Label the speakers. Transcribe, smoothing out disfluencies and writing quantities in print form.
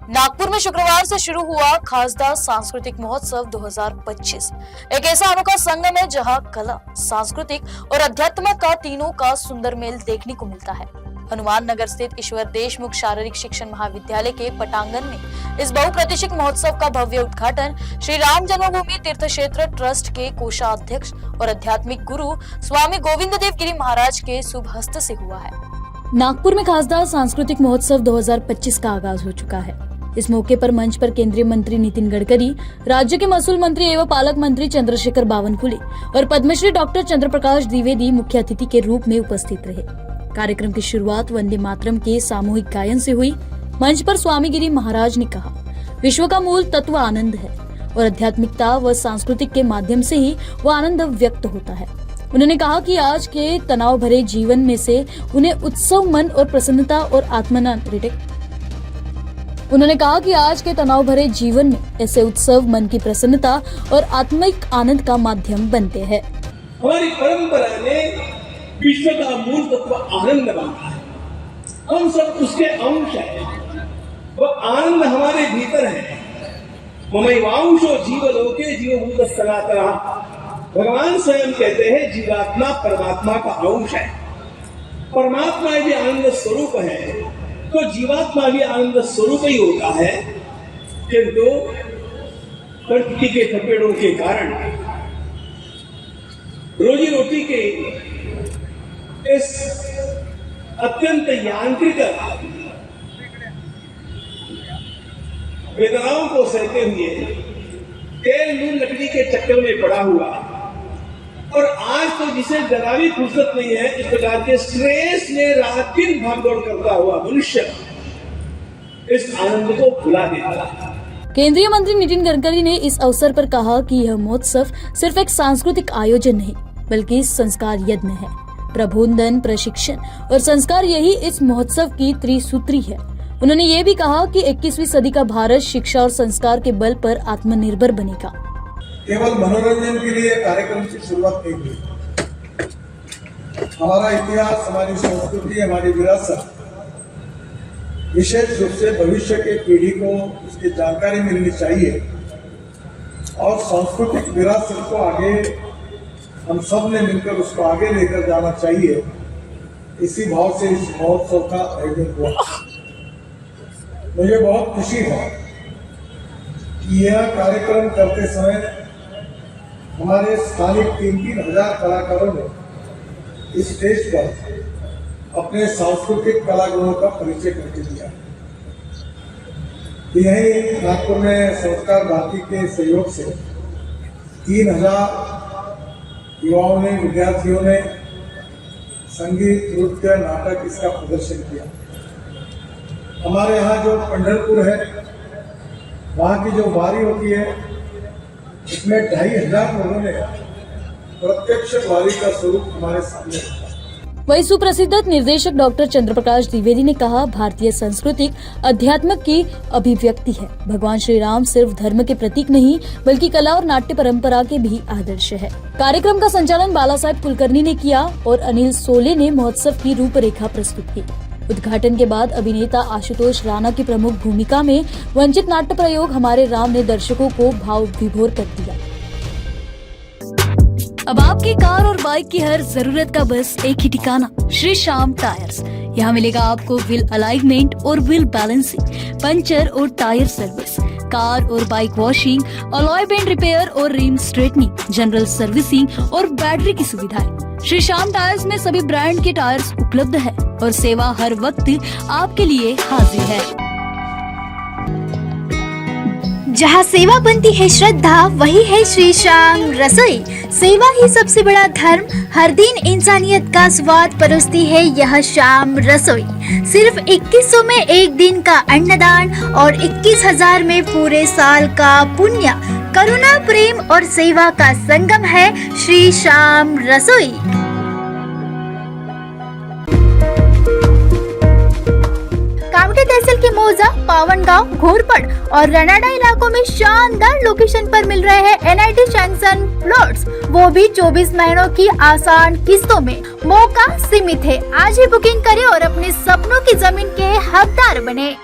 Speaker 1: नागपुर में शुक्रवार से शुरू हुआ खासदा सांस्कृतिक महोत्सव 2025 एक ऐसा अनोखा संगम है जहां कला, सांस्कृतिक और अध्यात्म का तीनों का सुंदर मेल देखने को मिलता है। हनुमान नगर स्थित ईश्वर देशमुख शारीरिक शिक्षण महाविद्यालय के पटांगण में इस बहुप्रतीक्षित महोत्सव का भव्य उद्घाटन श्री राम जन्मभूमि तीर्थ क्षेत्र ट्रस्ट के कोषाध्यक्ष और आध्यात्मिक गुरु स्वामी गोविंद देव गिरी महाराज के शुभ हस्त से हुआ है। नागपुर में खासदा सांस्कृतिक महोत्सव 2025 का आगाज हो चुका है। इस मौके पर मंच पर केंद्रीय मंत्री नितिन गडकरी, राज्य के महसूल मंत्री एवं पालक मंत्री चंद्रशेखर बावनकुले और पद्मश्री डॉक्टर चंद्रप्रकाश द्विवेदी मुख्य अतिथि के रूप में उपस्थित रहे। कार्यक्रम की शुरुआत वंदे मातरम के सामूहिक गायन से हुई। मंच पर स्वामी गिरी महाराज ने कहा, विश्व का मूल तत्व आनंद है और आध्यात्मिकता व सांस्कृतिक के माध्यम से ही वह आनंद व्यक्त होता है। उन्होंने कहा कि आज के तनाव भरे जीवन में से उन्हें उत्सव मन और प्रसन्नता और उन्होंने कहा कि आज के तनाव भरे जीवन में ऐसे उत्सव मन की प्रसन्नता और आत्मिक आनंद का माध्यम बनते हैं।
Speaker 2: हमारी परंपरा ने विश्व का मूल तत्व आनंद माना है। हम सब उसके अंश हैं। वह आनंद हमारे भीतर है। ममैवांशो जीवलोके जीवभूत सनातनः। भगवान स्वयं कहते हैं जीवात्मा परमात्मा का अंश है। परमात्मा भी आनंद स्वरूप है तो जीवात्मा भी आनंद स्वरूप ही होता है, किंतु प्रकृति के थपेड़ों के कारण रोजी रोटी के इस अत्यंत यांत्रिक वेदनाओं को सहते हुए तेल नून लकड़ी के चक्कर में पड़ा हुआ और आज तो जिसे जरा भी फुर्सत नहीं है इस प्रकार के स्ट्रेस में रात दिन भागदौड़ करता हुआ मनुष्य इस आनंद को भुला देता है।
Speaker 1: केंद्रीय मंत्री नितिन गडकरी ने इस अवसर पर कहा कि यह महोत्सव सिर्फ एक सांस्कृतिक आयोजन नहीं बल्कि संस्कार यज्ञ है। प्रबोधन, प्रशिक्षण और संस्कार यही इस महोत्सव की त्रिसूत्री है। उन्होंने ये भी कहा कि 21वीं सदी का भारत शिक्षा और संस्कार के बल पर आत्मनिर्भर बनेगा।
Speaker 3: केवल मनोरंजन के लिए कार्यक्रम की शुरुआत नहीं हुई। हमारा इतिहास, हमारी संस्कृति, हमारी विरासत विशेष रूप से भविष्य के पीढ़ी को उसकी जानकारी मिलनी चाहिए और सांस्कृतिक विरासत को आगे हम सब ने मिलकर उसको आगे लेकर जाना चाहिए। इसी भाव से इस महोत्सव का आयोजन हुआ। मुझे बहुत खुशी है कि यह कार्यक्रम करते समय हमारे स्थानिक 3-3 हजार कलाकारों ने इस स्टेज पर अपने सांस्कृतिक कलागुणों का परिचय करके दिया। यही नागपुर में संस्कार भारती के सहयोग से 3000 युवाओं ने, विद्यार्थियों ने संगीत, नृत्य, नाटक इसका प्रदर्शन किया। हमारे यहाँ जो पंढरपुर है वहाँ की जो वारी होती है इसमें 2500 लोगों ने प्रत्यक्ष वारी का स्वरूप हमारे सामने रखा।
Speaker 1: वही सुप्रसिद्ध निर्देशक डॉक्टर चंद्रप्रकाश द्विवेदी ने कहा, भारतीय संस्कृति अध्यात्म की अभिव्यक्ति है। भगवान श्री राम सिर्फ धर्म के प्रतीक नहीं बल्कि कला और नाट्य परंपरा के भी आदर्श है। कार्यक्रम का संचालन बाला साहेब कुलकर्णी ने किया और अनिल सोले ने महोत्सव की रूपरेखा प्रस्तुत की। उद्घाटन के बाद अभिनेता आशुतोष राणा की प्रमुख भूमिका में वंचित नाट्य प्रयोग हमारे राम ने दर्शकों को भाव विभोर कर दिया। अब आपकी कार और बाइक की हर जरूरत का बस एक ही ठिकाना, श्री श्याम टायर्स। यहाँ मिलेगा आपको व्हील अलाइनमेंट और व्हील बैलेंसिंग, पंचर और टायर सर्विस, कार और bike washing, alloy bend repair और रिम स्ट्रेटनिंग, जनरल सर्विसिंग और बैटरी की सुविधाएं। श्री श्याम टायर्स में सभी ब्रांड के टायर्स उपलब्ध है और सेवा हर वक्त आपके लिए हाजिर है।
Speaker 4: जहाँ सेवा बनती है श्रद्धा, वही है श्री श्याम रसोई। सेवा ही सबसे बड़ा धर्म, हर दिन इंसानियत का स्वाद परोसती है यह श्याम रसोई। सिर्फ 2100 में एक दिन का अन्नदान और 21,000 में पूरे साल का पुण्य। करुणा, प्रेम और सेवा का संगम है श्री श्याम रसोई। कामठी तहसील के मौजा, पावनगांव, घोरपड़ और रनाडा इलाकों में शानदार लोकेशन पर मिल रहे हैं NIT सैंक्शन प्लॉट्स, वो भी 24 महीनों की आसान किस्तों में। मौका सीमित है, आज ही बुकिंग करें और अपने सपनों की जमीन के हकदार बने।